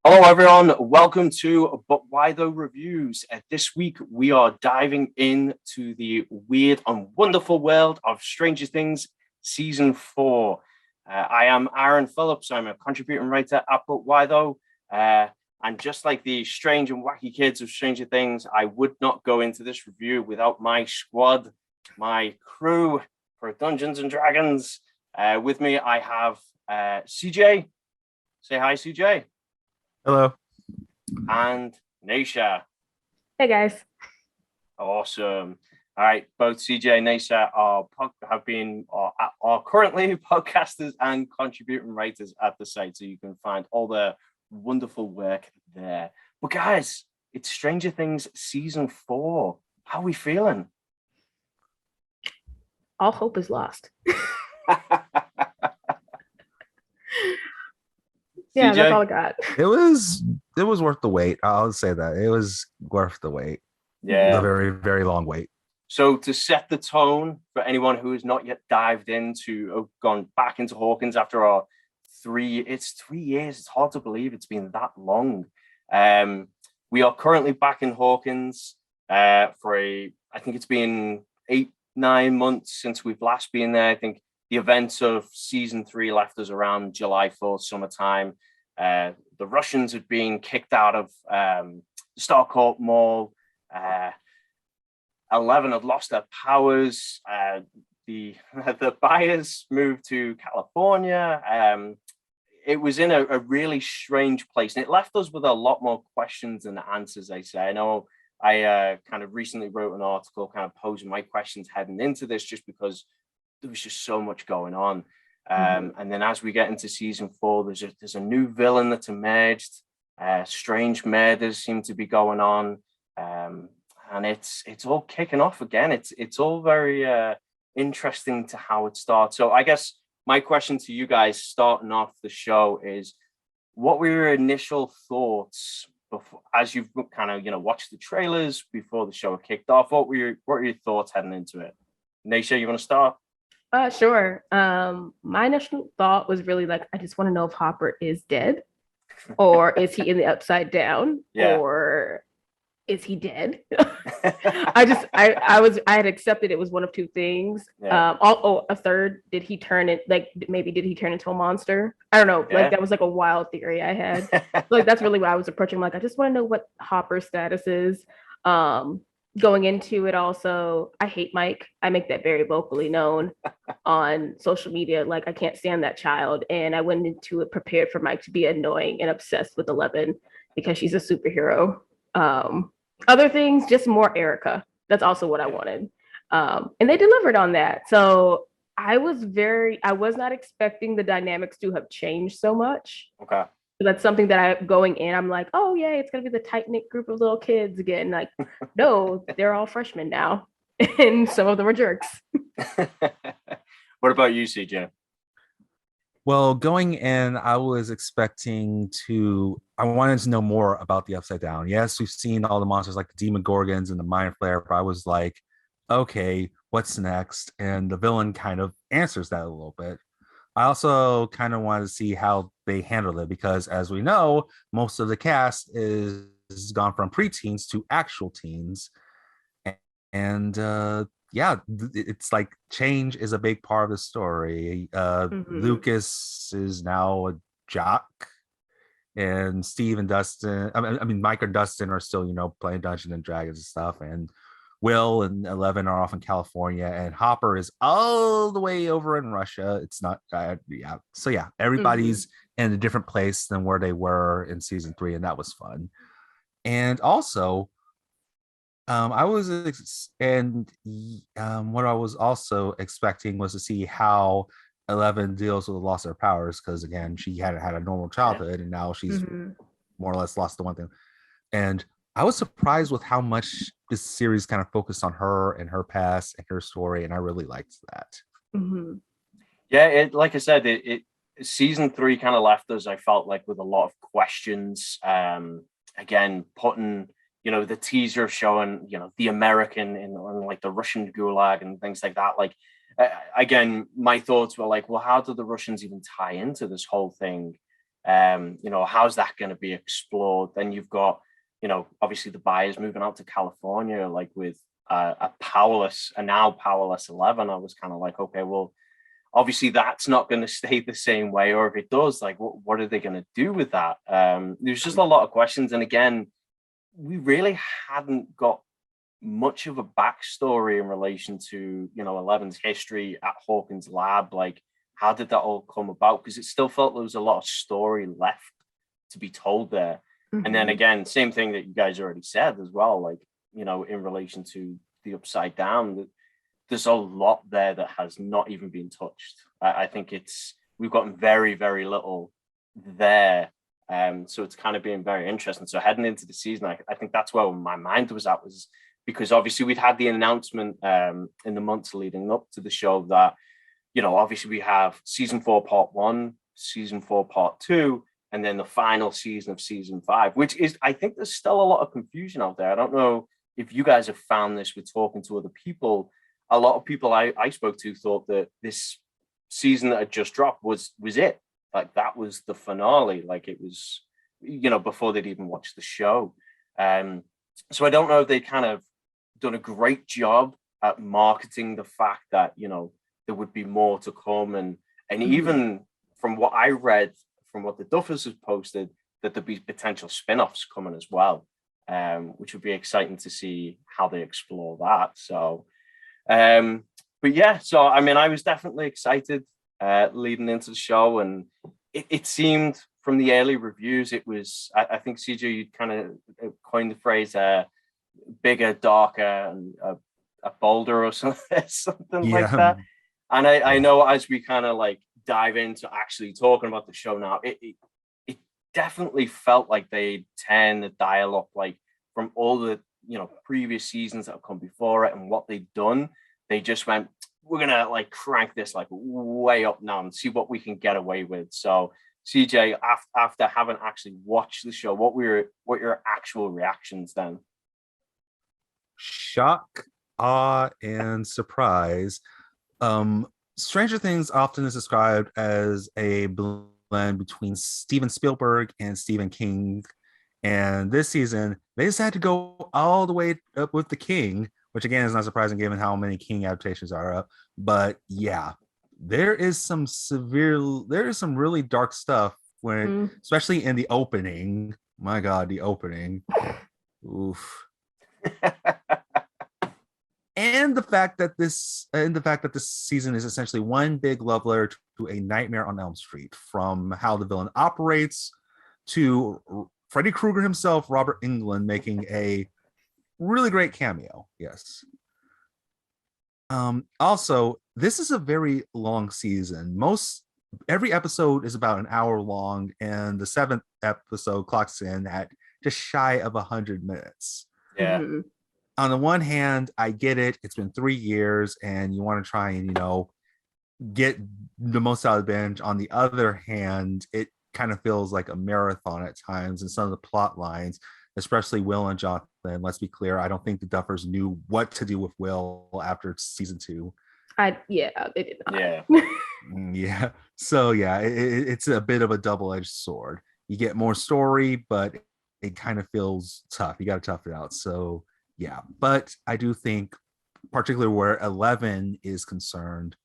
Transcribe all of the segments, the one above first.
Hello, everyone. Welcome to But Why Though Reviews. This week, we are diving into the weird and wonderful world of Stranger Things Season 4. I am Aaron Phillips. I'm a contributing writer at But Why Though. And just like the strange and wacky kids of Stranger Things, I would not go into this review without my squad, my crew for Dungeons and Dragons. With me, I have CJ. Say hi, CJ. Hello. And Nisha. Hey guys. Awesome. All right, both CJ and Nisha are currently podcasters and contributing writers at the site, so you can find all their wonderful work there. But guys, it's Stranger Things Season 4. How are we feeling? All hope is lost. Yeah, CJ? that's all I got. It was worth the wait. I'll say that. It was worth the wait. Yeah. The very, very long wait. So to set the tone for anyone who has not yet dived into, gone back into Hawkins after our 3 years. It's hard to believe it's been that long. We are currently back in Hawkins I think it's been 8-9 months since we've last been there. I think the events of season 3 left us around July 4th, summertime. The Russians had been kicked out of the Starcourt Mall. 11 had lost their powers. The Byers moved to California. It was in a really strange place, and it left us with a lot more questions than answers, I say. I know I kind of recently wrote an article kind of posing my questions heading into this, just because there was just so much going on. And then as we get into season 4, there's a new villain that's emerged. Strange murders seem to be going on. And it's all kicking off again. It's all very interesting to how it starts. So I guess my question to you guys starting off the show is, what were your initial thoughts before, as you've kind of watched the trailers before the show kicked off? What were your thoughts heading into it? Nisha, you want to start? Sure. My initial thought was really like, I just want to know if Hopper is dead, or is he in the Upside Down, Yeah. or is he dead? I had accepted it was one of two things. Yeah. A third, did he turn it, like, maybe did he turn into a monster? I don't know. Yeah. Like, that was like a wild theory I had. Like, that's really why I was approaching. Like, I just want to know what Hopper's status is. Going into it also, I hate Mike. I make that very vocally known on social media. Like, I can't stand that child. And I went into it prepared for Mike to be annoying and obsessed with 11 because she's a superhero. Other things, just more Erica. That's also what I wanted. And they delivered on that. So I was not expecting the dynamics to have changed so much. Okay. That's something that going in, I'm like, oh yeah, it's gonna be the tight-knit group of little kids again. Like, no, they're all freshmen now. And some of them are jerks. What about you, CJ? Well, going in, I wanted to know more about the Upside Down. Yes, we've seen all the monsters like the Demon Gorgons and the Mind Flayer, but I was like, okay, what's next? And the villain kind of answers that a little bit. I also kind of wanted to see how they handled it, because as we know, most of the cast is gone from preteens to actual teens. And yeah, it's like change is a big part of the story. Lucas is now a jock, and Steve and Dustin, I mean Mike and Dustin are still playing Dungeons and Dragons and stuff, and Will and 11 are off in California, and Hopper is all the way over in Russia. It's not yeah, so yeah, everybody's in a different place than where they were in season 3, and that was fun. And also what I was also expecting was to see how 11 deals with the loss of her powers, because again, she hadn't had a normal childhood, and now she's more or less lost the one thing. And I was surprised with how much this series kind of focused on her and her past and her story, and I really liked that. Yeah, like I said, it season 3 kind of left us, I felt like, with a lot of questions. Again, putting the teaser showing the American in like the Russian gulag and things like that. Like, again, my thoughts were like, well, how do the Russians even tie into this whole thing? You know, how's that going to be explored? Then you've got, you know, obviously the Byers moving out to California, like with a now powerless 11. I was kind of like, okay, well, obviously that's not going to stay the same way, or if it does, like, what are they going to do with that? There's just a lot of questions, and again, we really hadn't got much of a backstory in relation to, you know, 11's history at Hawkins Lab. Like, how did that all come about? Because it still felt there was a lot of story left to be told there. Mm-hmm. And then again, same thing that you guys already said as well, like, you know, in relation to the Upside Down, there's a lot there that has not even been touched. I think we've gotten very, very little there. So it's kind of been very interesting. So heading into the season, I think that's where my mind was at, was because obviously we'd had the announcement in the months leading up to the show that, you know, obviously we have season 4, part 1, season 4, part 2, and then the final season of season 5, which is, I think there's still a lot of confusion out there. I don't know if you guys have found this with talking to other people. A lot of people I spoke to thought that this season that had just dropped was it. Like, that was the finale. Like, it was, you know, before they'd even watched the show. So I don't know if they kind of done a great job at marketing the fact that, you know, there would be more to come. And even from what I read, from what the Duffers have posted, that there'd be potential spin-offs coming as well, which would be exciting to see how they explore that. So, but yeah, so, I mean, I was definitely excited leading into the show, and it seemed from the early reviews, it was, I think, CJ, you kind of coined the phrase bigger, darker, and a bolder or something like that. And I know as we kind of like dive into actually talking about the show now, it definitely felt like they turned the dial up, like from all the, you know, previous seasons that have come before it and what they've done. They just went, we're gonna like crank this like way up now and see what we can get away with. So CJ, after having actually watched the show, what were your actual reactions then? Shock, awe, and surprise. Stranger Things often is described as a blend between Steven Spielberg and Stephen King, and this season they just had to go all the way up with the King, which again is not surprising given how many King adaptations are up. But yeah, there is some really dark stuff when, especially in the opening. My God, the opening. Oof. And the fact that this season is essentially one big love letter to A Nightmare on Elm Street, from how the villain operates to Freddy Krueger himself, Robert Englund, making a really great cameo. Yes. Also, this is a very long season. Every episode is about an hour long, and the 7th episode clocks in at just shy of 100 minutes. Yeah. On the one hand, I get it. It's been 3 years and you want to try and, you know, get the most out of the binge. On the other hand, it kind of feels like a marathon at times, and some of the plot lines, especially Will and Jonathan. Let's be clear, I don't think the Duffers knew what to do with Will after season 2. They did not. Yeah. So yeah, it's a bit of a double-edged sword. You get more story, but it kind of feels tough. You got to tough it out. So yeah, but I do think, particularly where 11 is concerned,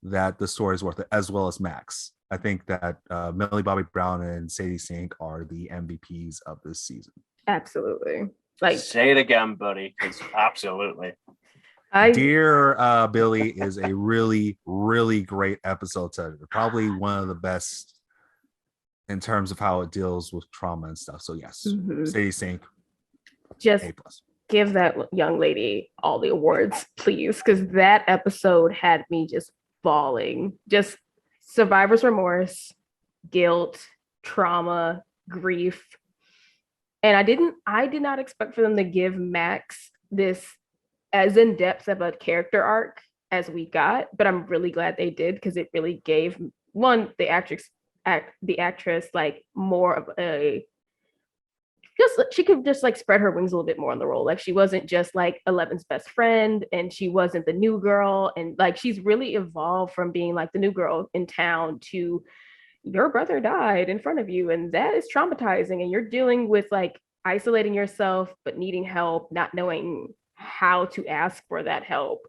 that the story is worth it, as well as Max. I think that Millie Bobby Brown and Sadie Sink are the MVPs of this season. Absolutely. Like, say it again, buddy. Absolutely. Dear Billy is a really, really great episode. Probably one of the best in terms of how it deals with trauma and stuff. So yes, Sadie Sink, just A+. Give that young lady all the awards, please, because that episode had me just bawling. Just survivor's remorse, guilt, trauma, grief. And I did not expect for them to give Max this as in depth of a character arc as we got, but I'm really glad they did, because it really gave the actress like more of a, she could just like spread her wings a little bit more on the role. Like, she wasn't just like 11's best friend, and she wasn't the new girl, and like she's really evolved from being like the new girl in town to your brother died in front of you, and that is traumatizing. And you're dealing with like isolating yourself, but needing help, not knowing how to ask for that help.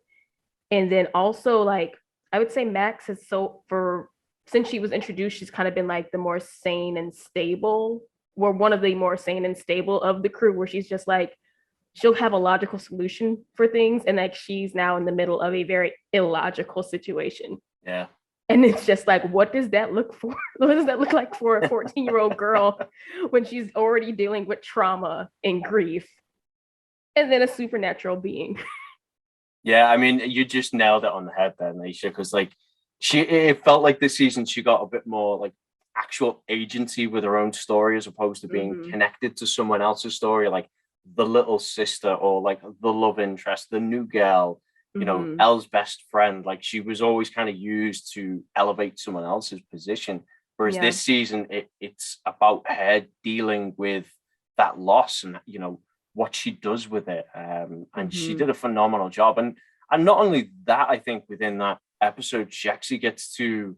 And then also, like, I would say Max has so for since she was introduced, she's kind of been like the more sane and stable, or one of the more sane and stable of the crew, where she's just like, she'll have a logical solution for things. And like, she's now in the middle of a very illogical situation. Yeah. And it's just like, what does that look for? What does that look like for a 14-year-old girl when she's already dealing with trauma and grief? And then a supernatural being. Yeah, I mean, you just nailed it on the head there, Nisha, because like it felt like this season she got a bit more like actual agency with her own story as opposed to being connected to someone else's story, like the little sister or like the love interest, the new girl, you know, Elle's best friend. Like she was always kind of used to elevate someone else's position. Whereas this season, it's about her dealing with that loss and, you know, what she does with it. And she did a phenomenal job. And not only that, I think within that episode, she actually gets to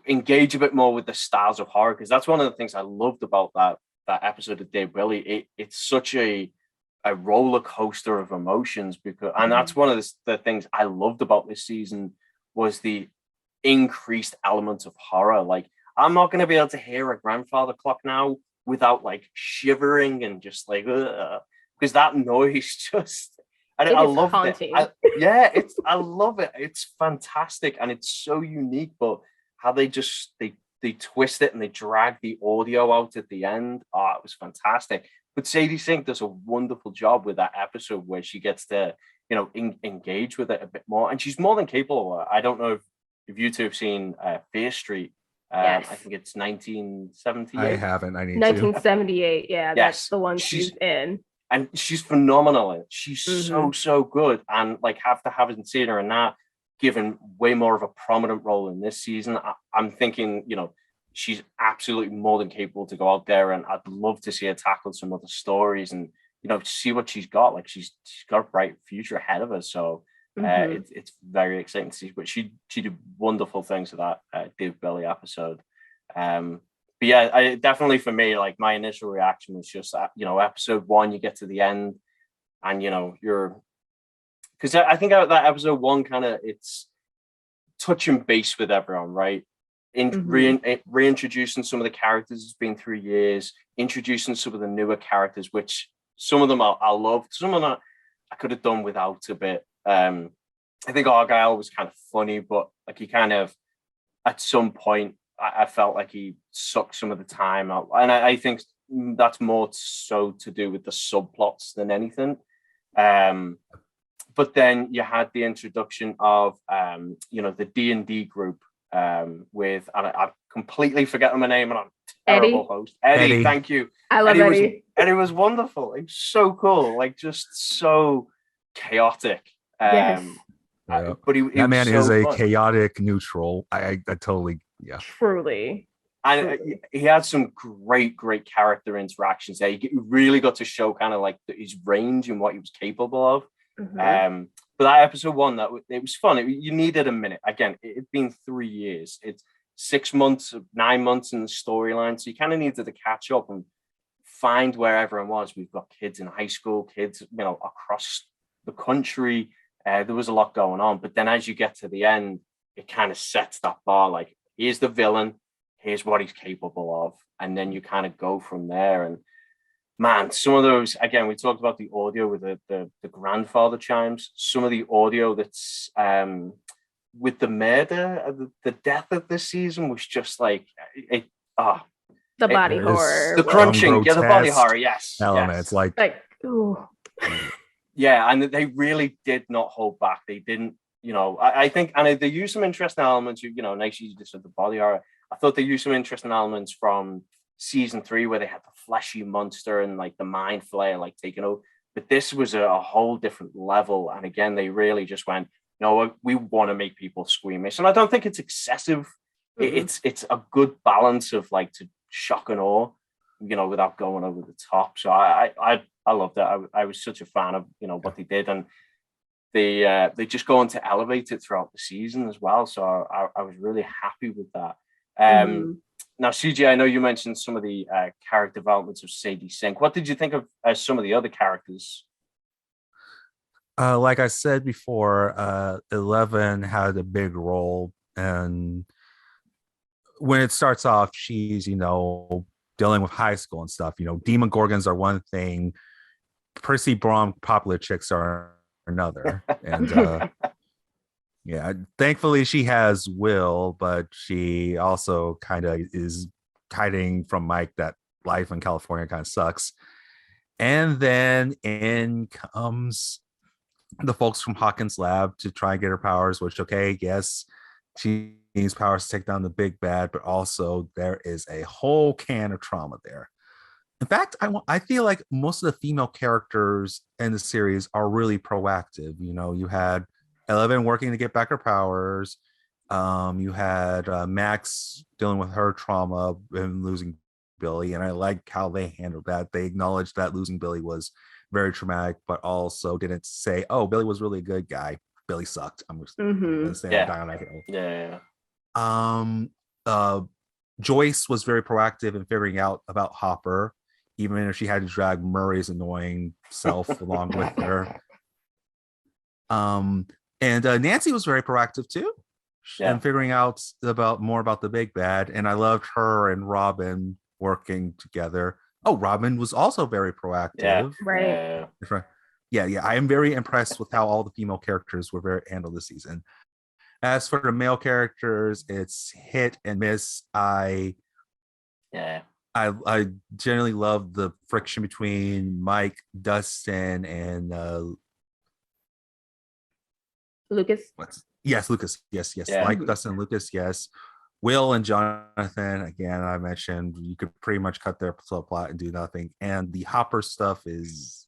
engage a bit more with the styles of horror, because that's one of the things I loved about that episode of Dave Billy. It's such a roller coaster of emotions, because and that's one of the things I loved about this season was the increased element of horror. Like, I'm not going to be able to hear a grandfather clock now without like shivering and just like because that noise just I love it. I love it. It's fantastic and it's so unique. But how they just they twist it and they drag the audio out at the end. Oh, it was fantastic. But Sadie Sink does a wonderful job with that episode where she gets to, you know, engage with it a bit more, and she's more than capable. I don't know if you two have seen Fear Street. Yes. I think it's 1978. I haven't. I need 1978. to. Yeah, that's the one she's in. And she's phenomenal in it. She's so good. And like, after having seen her in that, given way more of a prominent role in this season, I'm thinking, you know, she's absolutely more than capable to go out there, and I'd love to see her tackle some other stories and, you know, see what she's got. Like she's got a bright future ahead of her. So it's very exciting to see. But she did wonderful things with that Dave Billy episode. But yeah, I definitely, for me, like my initial reaction was just, you know, episode 1, you get to the end and, you know, because I think that episode 1 kind of, it's touching base with everyone, right? Reintroducing some of the characters. It's been 3 years, introducing some of the newer characters, which some of them I loved, some of them I could have done without a bit. I think Argyle was kind of funny, but like he kind of, at some point, I felt like he sucked some of the time out. And I think that's more so to do with the subplots than anything. But then you had the introduction of, you know, the D&D group with, and I completely forget my name, and I'm a terrible host. Eddie, thank you. I love Eddie. Eddie was wonderful. It was so cool. Like, just so chaotic. Yes. But that man is a chaotic neutral. I totally, yeah. Truly. And he had some great character interactions there. He really got to show kind of like his range and what he was capable of. But that episode 1, it was fun. You needed a minute. Again, it had been 3 years. It's 6 months, 9 months in the storyline. So you kind of needed to catch up and find where everyone was. We've got kids in high school, kids, you know, across the country. There was a lot going on. But then as you get to the end, it kind of sets that bar. Like, here's the villain, here's what he's capable of. And then you kind of go from there. And man, some of those, again, we talked about the audio with the grandfather chimes. Some of the audio that's with the murder, the death of this season was just like, the body horror. The crunching, the body horror, yes. Elements, yes. like ooh. Yeah, and they really did not hold back. They didn't, you know, I think, and they used some interesting elements, you know, next you just said the body horror. I thought they used some interesting elements from season 3 where they had the fleshy monster and like the mind flayer like taking over. But this was a whole different level. And again, they really just went, no, we want to make people squeamish. And I don't think it's excessive. It's a good balance of like to shock and awe, you know, without going over the top. So I loved it. I was such a fan of, you know, what they did. And they just go on to elevate it throughout the season as well. So I was really happy with that. Um, Now, CJ, I know you mentioned some of the character developments of Sadie Sink. What did you think of some of the other characters? Like I said before, 11 had a big role, and when it starts off, she's dealing with high school and stuff. Demon Gorgons are one thing, Percy Braun popular chicks are another, and yeah, thankfully she has Will, but she also kind of is hiding from Mike that life in California kind of sucks. And then in comes the folks from Hawkins Lab to try and get her powers, which, okay, yes, she needs powers to take down the big bad, but also there is a whole can of trauma there. In fact, I feel like most of the female characters in the series are really proactive. You had 11 working to get back her powers. You had Max dealing with her trauma and losing Billy, and I like how they handled that. They acknowledged that losing Billy was very traumatic, but also didn't say, "Oh, Billy was really a good guy. Billy sucked." I'm just gonna say Yeah. down that hill. Yeah. Um, uh, Joyce was very proactive in figuring out about Hopper, even if she had to drag Murray's annoying self along with her. And Nancy was very proactive too, Yeah. in figuring out more about the big bad. And I loved her and Robin working together. Oh, Robin was also very proactive. Yeah. Right. Yeah. I am very impressed with how all the female characters were very handled this season. As for the male characters, it's hit and miss. I generally love the friction between Mike, Dustin, and Lucas. Lucas. Yes. Yeah. Like Dustin and Lucas, yes. Will and Jonathan, again, I mentioned you could pretty much cut their subplot and do nothing. And the Hopper stuff is,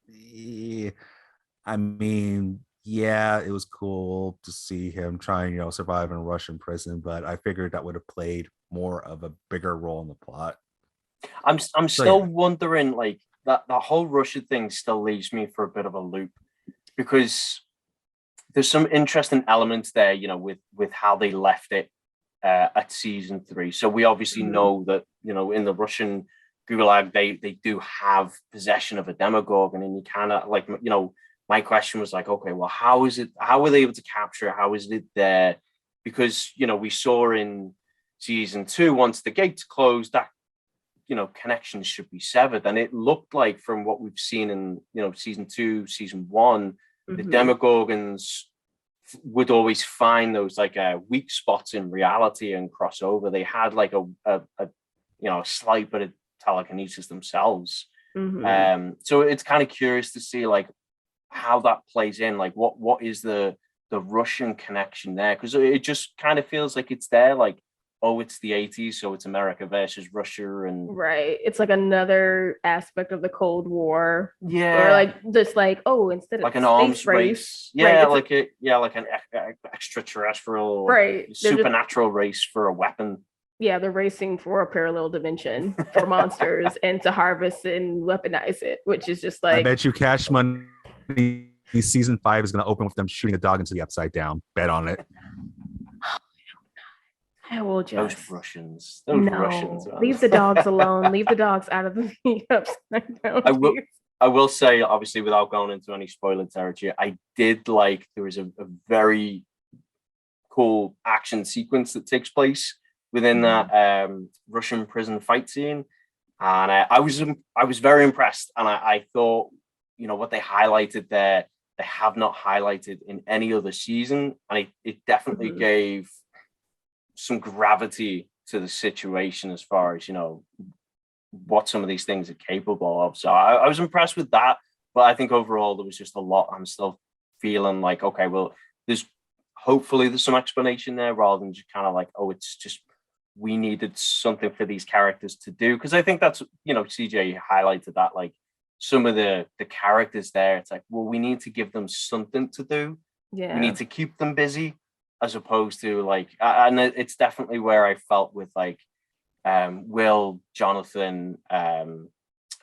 I mean, yeah, it was cool to see him trying, survive in a Russian prison, but I figured that would have played more of a bigger role in the plot. I'm still wondering, like, that whole Russia thing still leaves me for a bit of a loop, because there's some interesting elements there, with how they left it at season 3. So we obviously know that, in the Russian Gulag, they do have possession of a Demogorgon, and you kind of like, my question was like, okay, well, how were they able to capture it? How is it there? Because, we saw in season 2, once the gates closed, that, connections should be severed. And it looked like, from what we've seen in, season 2, season 1, the Demogorgons would always find those like weak spots in reality and cross over. They had like a slight bit of telekinesis themselves. So it's kind of curious to see like how that plays in. Like what is the Russian connection there? Because it just kind of feels like it's there, like, oh, it's the 80s, so it's America versus Russia, and right. It's like another aspect of the Cold War. Yeah. Or like just like, oh, instead of like an arms race. Yeah, right, like an extraterrestrial, right, supernatural race for a weapon. Yeah, they're racing for a parallel dimension for monsters and to harvest and weaponize it, which is just like, I bet you Cash Money season 5 is going to open with them shooting a dog into the upside down. Bet on it. I will just those Russians. Man. Leave the dogs alone. Leave the dogs out of the upside down. I will say, obviously, without going into any spoiler territory, I did like, there was a very cool action sequence that takes place within that Russian prison fight scene, and I was very impressed. And I thought, what they highlighted there, they have not highlighted in any other season, and it definitely gave some gravity to the situation as far as what some of these things are capable of. So I was impressed with that, but I think overall there was just a lot. I'm still feeling like, okay, well, hopefully there's some explanation there, rather than just kind of like, oh, it's just we needed something for these characters to do. Because I think that's, CJ highlighted that, like, some of the characters there, it's like, well, we need to give them something to do. Yeah, we need to keep them busy, as opposed to like, and it's definitely where I felt with like Will, Jonathan, and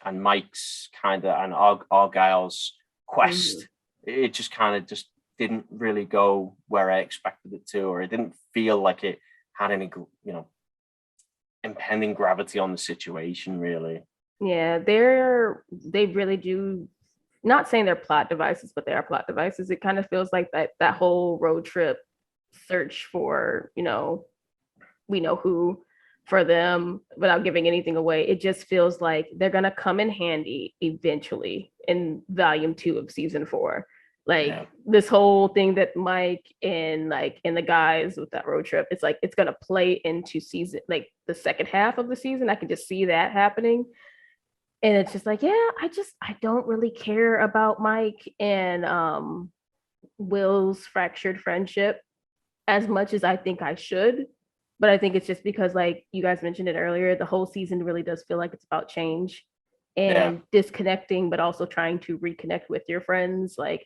Mike's kind of, and Argyle's quest. It just kind of just didn't really go where I expected it to, or it didn't feel like it had any, impending gravity on the situation, really. Yeah, they really do, not saying they're plot devices, but they are plot devices. It kind of feels like that whole road trip search for, we know who for them without giving anything away. It just feels like they're gonna come in handy eventually in volume 2 of season 4. Like Yeah. this whole thing that Mike and like and the guys with that road trip, it's like it's gonna play into season, like the second half of the season. I can just see that happening. And it's just like, yeah, I don't really care about Mike and Will's fractured friendship as much as I think I should. But I think it's just because, like you guys mentioned it earlier, the whole season really does feel like it's about change and disconnecting, but also trying to reconnect with your friends. Like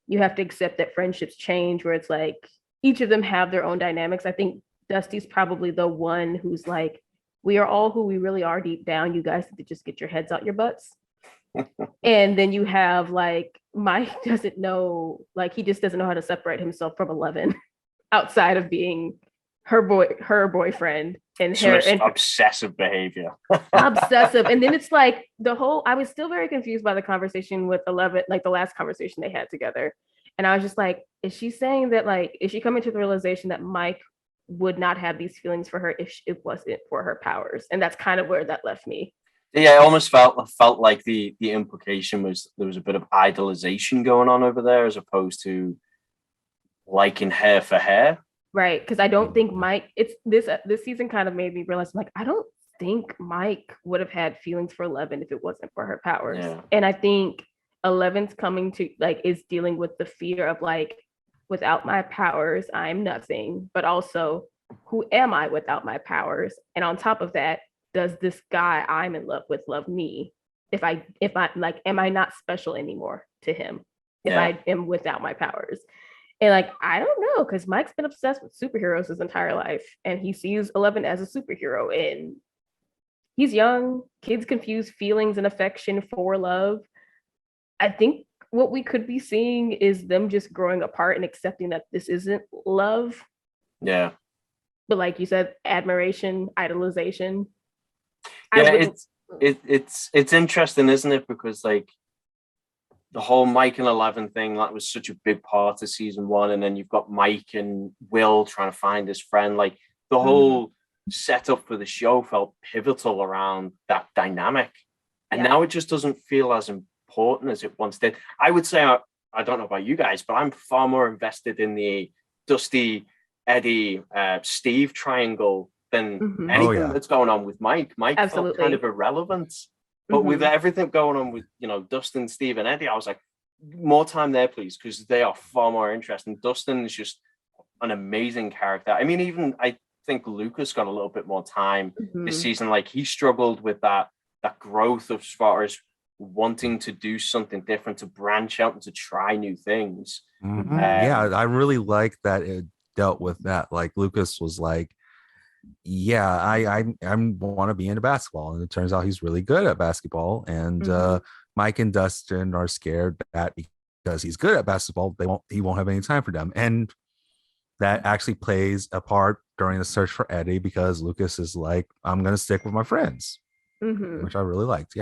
you have to accept that friendships change, where it's like each of them have their own dynamics. I think Dusty's probably the one who's like, we are all who we really are deep down. You guys need to just get your heads out your butts. And then you have like Mike doesn't know, like he just doesn't know how to separate himself from Eleven outside of being her boyfriend and her and obsessive behavior. obsessive. And then it's like I was still very confused by the conversation with Eleven, like the last conversation they had together. And I was just like, is she saying that, like, is she coming to the realization that Mike would not have these feelings for her if it wasn't for her powers? And that's kind of where that left me. Yeah, it almost felt like the implication was there was a bit of idolization going on over there, as opposed to liking her for her. Right, because I don't think Mike. It's this season kind of made me realize, like, I don't think Mike would have had feelings for Eleven if it wasn't for her powers. Yeah. And I think Eleven's coming to like is dealing with the fear of like, without my powers, I'm nothing. But also, who am I without my powers? And on top of that, does this guy I'm in love with love me? If I like, am I not special anymore to him if I am without my powers? And like, I don't know, because Mike's been obsessed with superheroes his entire life, and he sees Eleven as a superhero. And he's young. Kids confuse feelings and affection for love. I think what we could be seeing is them just growing apart and accepting that this isn't love. Yeah. But like you said, admiration, idolization. Yeah, it's interesting, isn't it? Because like the whole Mike and Eleven thing, that was such a big part of season 1, and then you've got Mike and Will trying to find his friend. Like the whole setup for the show felt pivotal around that dynamic, and now it just doesn't feel as important as it once did. I would say, I don't know about you guys, but I'm far more invested in the Dusty, Eddie, Steve triangle than anything that's going on with Mike. Mike felt kind of irrelevant. But with everything going on with, Dustin, Steve, and Eddie, I was like, more time there, please, because they are far more interesting. Dustin is just an amazing character. I mean, even I think Lucas got a little bit more time this season. Like he struggled with that growth of as far as wanting to do something different, to branch out and to try new things. Yeah, I really like that it dealt with that. Like Lucas was like, yeah, I want to be into basketball, and it turns out he's really good at basketball. And Mike and Dustin are scared that because he's good at basketball, he won't have any time for them, and that actually plays a part during the search for Eddie, because Lucas is like, I'm gonna stick with my friends, which I really liked.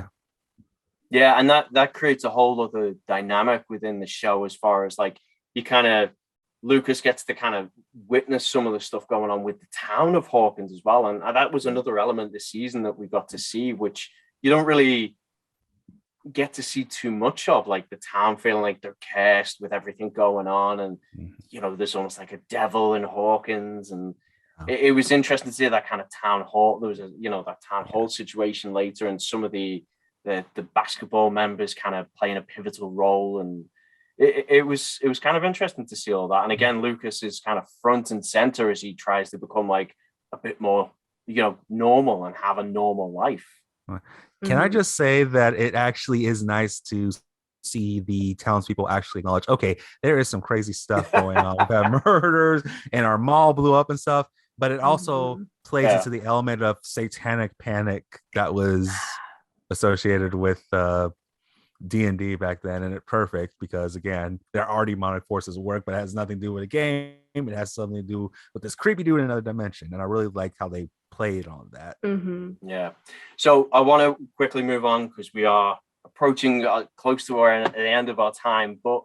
Yeah, and that creates a whole other dynamic within the show, as far as like Lucas gets to kind of witness some of the stuff going on with the town of Hawkins as well. And that was another element this season that we got to see, which you don't really get to see too much of, like the town feeling like they're cursed with everything going on. And, there's almost like a devil in Hawkins. And it was interesting to see that kind of town hall. There was that town hall situation later, and some of the basketball members kind of playing a pivotal role. And it was kind of interesting to see all that. And again, Lucas is kind of front and center as he tries to become like a bit more, normal and have a normal life. Can I just say that it actually is nice to see the townspeople actually acknowledge, okay, there is some crazy stuff going on. We've had murders and our mall blew up and stuff, but it also plays into the element of satanic panic that was associated with D&D back then, and it's perfect because again, there are demonic forces at work, but it has nothing to do with a game. It has something to do with this creepy dude in another dimension, and I really like how they played on that. Yeah. So I want to quickly move on because we are approaching close to the end of our time. But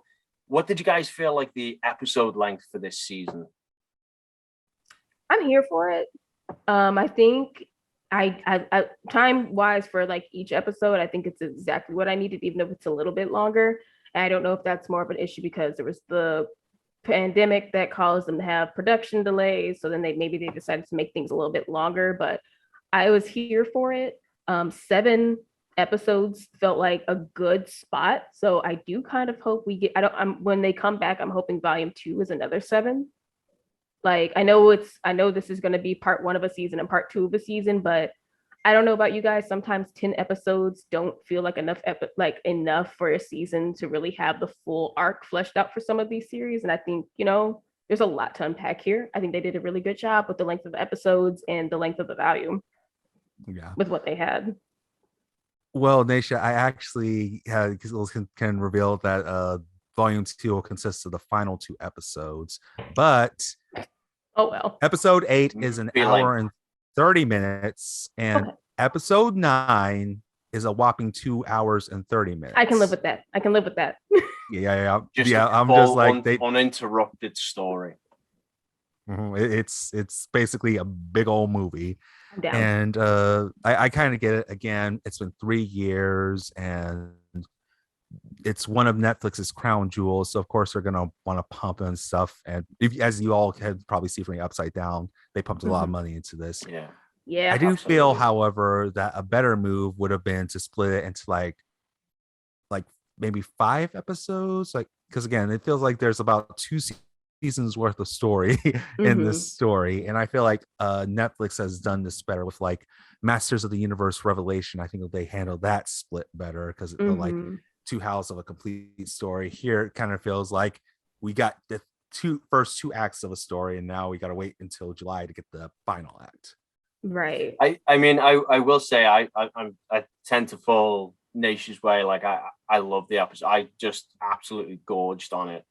what did you guys feel like the episode length for this season? I'm here for it. I think I time wise for like each episode, I think it's exactly what I needed, even if it's a little bit longer. And I don't know if that's more of an issue because there was the pandemic that caused them to have production delays. So then maybe they decided to make things a little bit longer, but I was here for it. 7 episodes felt like a good spot. So I do kind of hope we get, when they come back, I'm hoping volume 2 is another 7. Like I know this is going to be part 1 of a season and part 2 of a season, but I don't know about you guys. Sometimes 10 episodes don't feel like enough for a season to really have the full arc fleshed out for some of these series. And I think, there's a lot to unpack here. I think they did a really good job with the length of the episodes and the length of the volume. Yeah. With what they had. Well, Naisha, I actually can reveal that volume 2 will consist of the final 2 episodes, but oh well. Episode 8 is an hour and 30 minutes, and episode 9 is a whopping 2 hours and 30 minutes. I can live with that. Yeah. Just I'm just like uninterrupted story. It's basically a big old movie. And I kind of get it. Again, it's been 3 years and it's one of Netflix's crown jewels, so of course they're gonna want to pump and stuff. And as you all can probably see from the Upside Down, they pumped a lot of money into this. Yeah. I do feel, however, that a better move would have been to split it into like maybe 5 episodes, because again, it feels like there's about 2 seasons worth of story in this story, and I feel like Netflix has done this better with like Masters of the Universe Revelation. I think they handled that split better because like 2 halves of a complete story. Here it kind of feels like we got the first 2 acts of a story, and now we got to wait until July to get the final act. Right. I mean, I will say I tend to fall Nation's way. Like I love the episode. I just absolutely gorged on it.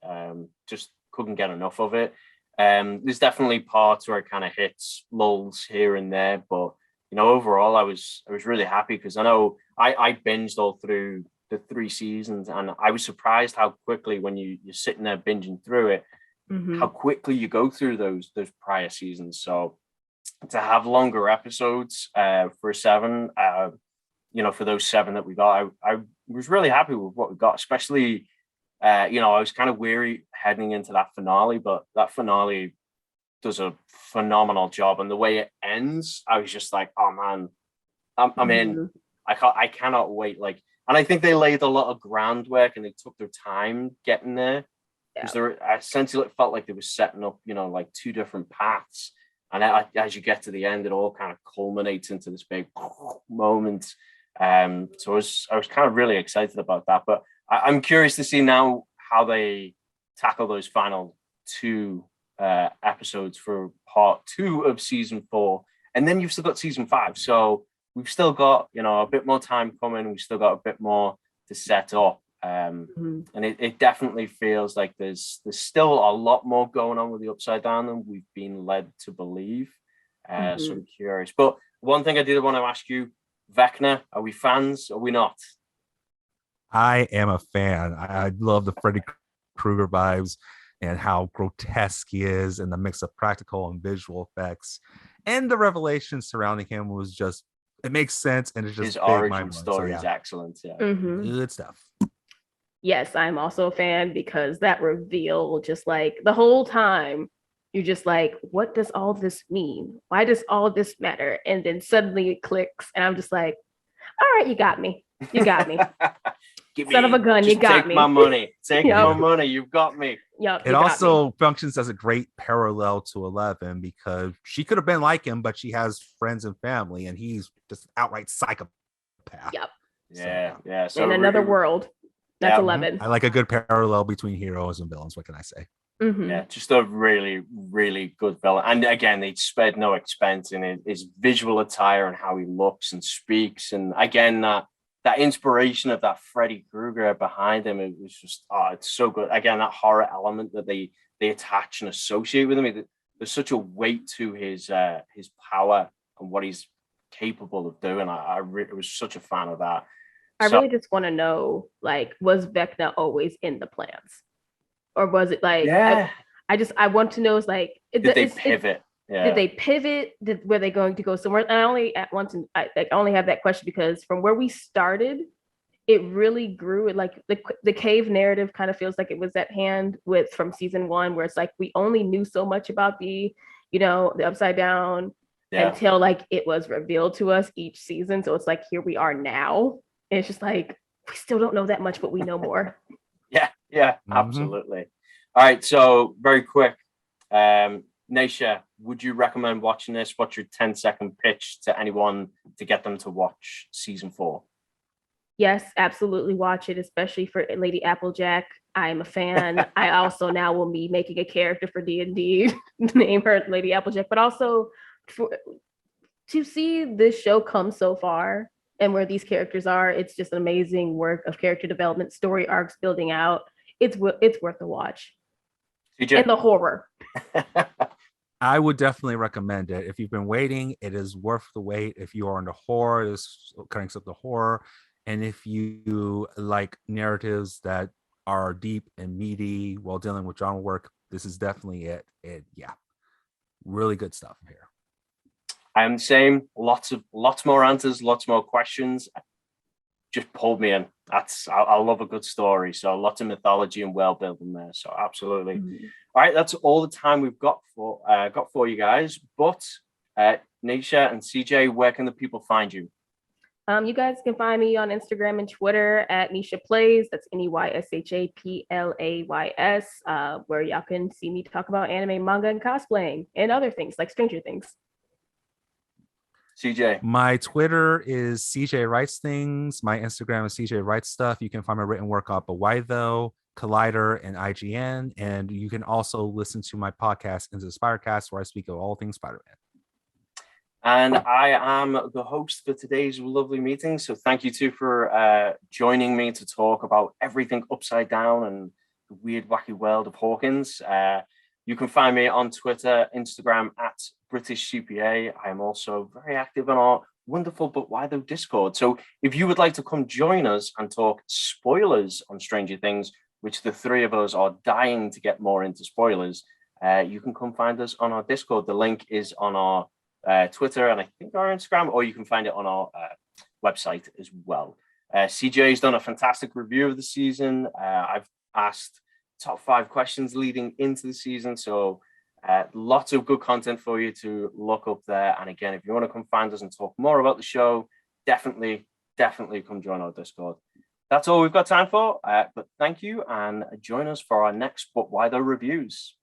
Just couldn't get enough of it. There's definitely parts where it kind of hits lulls here and there, but overall I was really happy because I know I binged all through the 3 seasons, and I was surprised how quickly when you're sitting there binging through it, how quickly you go through those prior seasons. So to have longer episodes for 7, for those 7 that we got, I was really happy with what we got, especially I was kind of weary heading into that finale, but that finale does a phenomenal job, and the way it ends, I was just like, oh man, I'm in. I cannot wait. And I think they laid a lot of groundwork and they took their time getting there, because there essentially it felt like they were setting up, 2 different paths, and as you get to the end, it all kind of culminates into this big moment. So I was kind of really excited about that, but I'm curious to see now how they tackle those final 2 episodes for part 2 of season 4, and then you've still got season 5. So we've still got a bit more time coming. We've still got a bit more to set up, and it definitely feels like there's still a lot more going on with the Upside Down than we've been led to believe. So I'm curious. But one thing I did want to ask you, Vecna, are we fans? Are we not? I am a fan. I love the Freddy Krueger vibes and how grotesque he is, and the mix of practical and visual effects, and the revelation surrounding him was just, it makes sense, and it's just his origin story is excellent. Yeah, good stuff. Yes, I'm also a fan because that reveal, just like the whole time, you're just like, what does all this mean? Why does all this matter? And then suddenly it clicks, and I'm just like, all right, you got me. Son of a gun, you got me. Take my money. Take my money. You've got me. Yep. It also functions as a great parallel to 11, because she could have been like him, but she has friends and family, and he's just outright psychopath. Yep. Yeah. So in another world, that's 11. I like a good parallel between heroes and villains. What can I say? Yeah, just a really, really good villain. And again, they spared no expense in his visual attire and how he looks and speaks. And again, that inspiration of that Freddy Krueger behind him, it was just, it's so good. Again, that horror element that they attach and associate with him. There's such a weight to his power and what he's capable of doing. I was such a fan of that. I So, really just want to know, like, was Vecna always in the plans, or was it like? yeah, I want to know is like, did they pivot? did they pivot? Were they going to go somewhere? And I only at once, I only have that question because from where we started, it really grew. It like the cave narrative kind of feels like it was at hand with from season one, where it's like we only knew so much about the, the upside down until like it was revealed to us each season. So it's like here we are now. And it's just like we still don't know that much, but we know more. Yeah, absolutely. All right, so very quick. Naisha, would you recommend watching this? What's your 10-second pitch to anyone to get them to watch season 4? Yes, absolutely watch it, especially for Lady Applejack. I am a fan. I also now will be making a character for D&D, name her Lady Applejack, but also to see this show come so far and where these characters are, it's just an amazing work of character development, story arcs building out. It's worth a watch. CJ? And the horror. I would definitely recommend it. If you've been waiting, it is worth the wait. If you are into horror, this connects up the horror. And if you like narratives that are deep and meaty while dealing with genre work, this is definitely it. Yeah, really good stuff here. I'm the same. Lots more answers, lots more questions. Just pulled me in. I love a good story. So lots of mythology and world building there. So absolutely. Mm-hmm. All right, that's all the time we've got for you guys. But Naisha and CJ, where can the people find you? You guys can find me on Instagram and Twitter at Naisha Plays. That's NEYSHAPLAYS, where y'all can see me talk about anime, manga, and cosplaying, and other things like Stranger Things. CJ. My Twitter is CJ Writes Things. My Instagram is CJ Writes Stuff. You can find my written work up at Whytho, Collider, and IGN. And you can also listen to my podcast, Into the Spider-Cast, where I speak of all things Spider-Man. And I am the host for today's lovely meeting. So thank you two for joining me to talk about everything upside down and the weird, wacky world of Hawkins. You can find me on Twitter, Instagram at British CPA. I am also very active on our wonderful But Why Though Discord. So if you would like to come join us and talk spoilers on Stranger Things, which the three of us are dying to get more into spoilers, you can come find us on our Discord. The link is on our Twitter and I think our Instagram, or you can find it on our website as well. CJ's done a fantastic review of the season. I've asked top 5 questions leading into the season, so lots of good content for you to look up there. And again, if you want to come find us and talk more about the show, definitely come join our Discord. That's all we've got time for, but thank you, and join us for our next But Why Though reviews.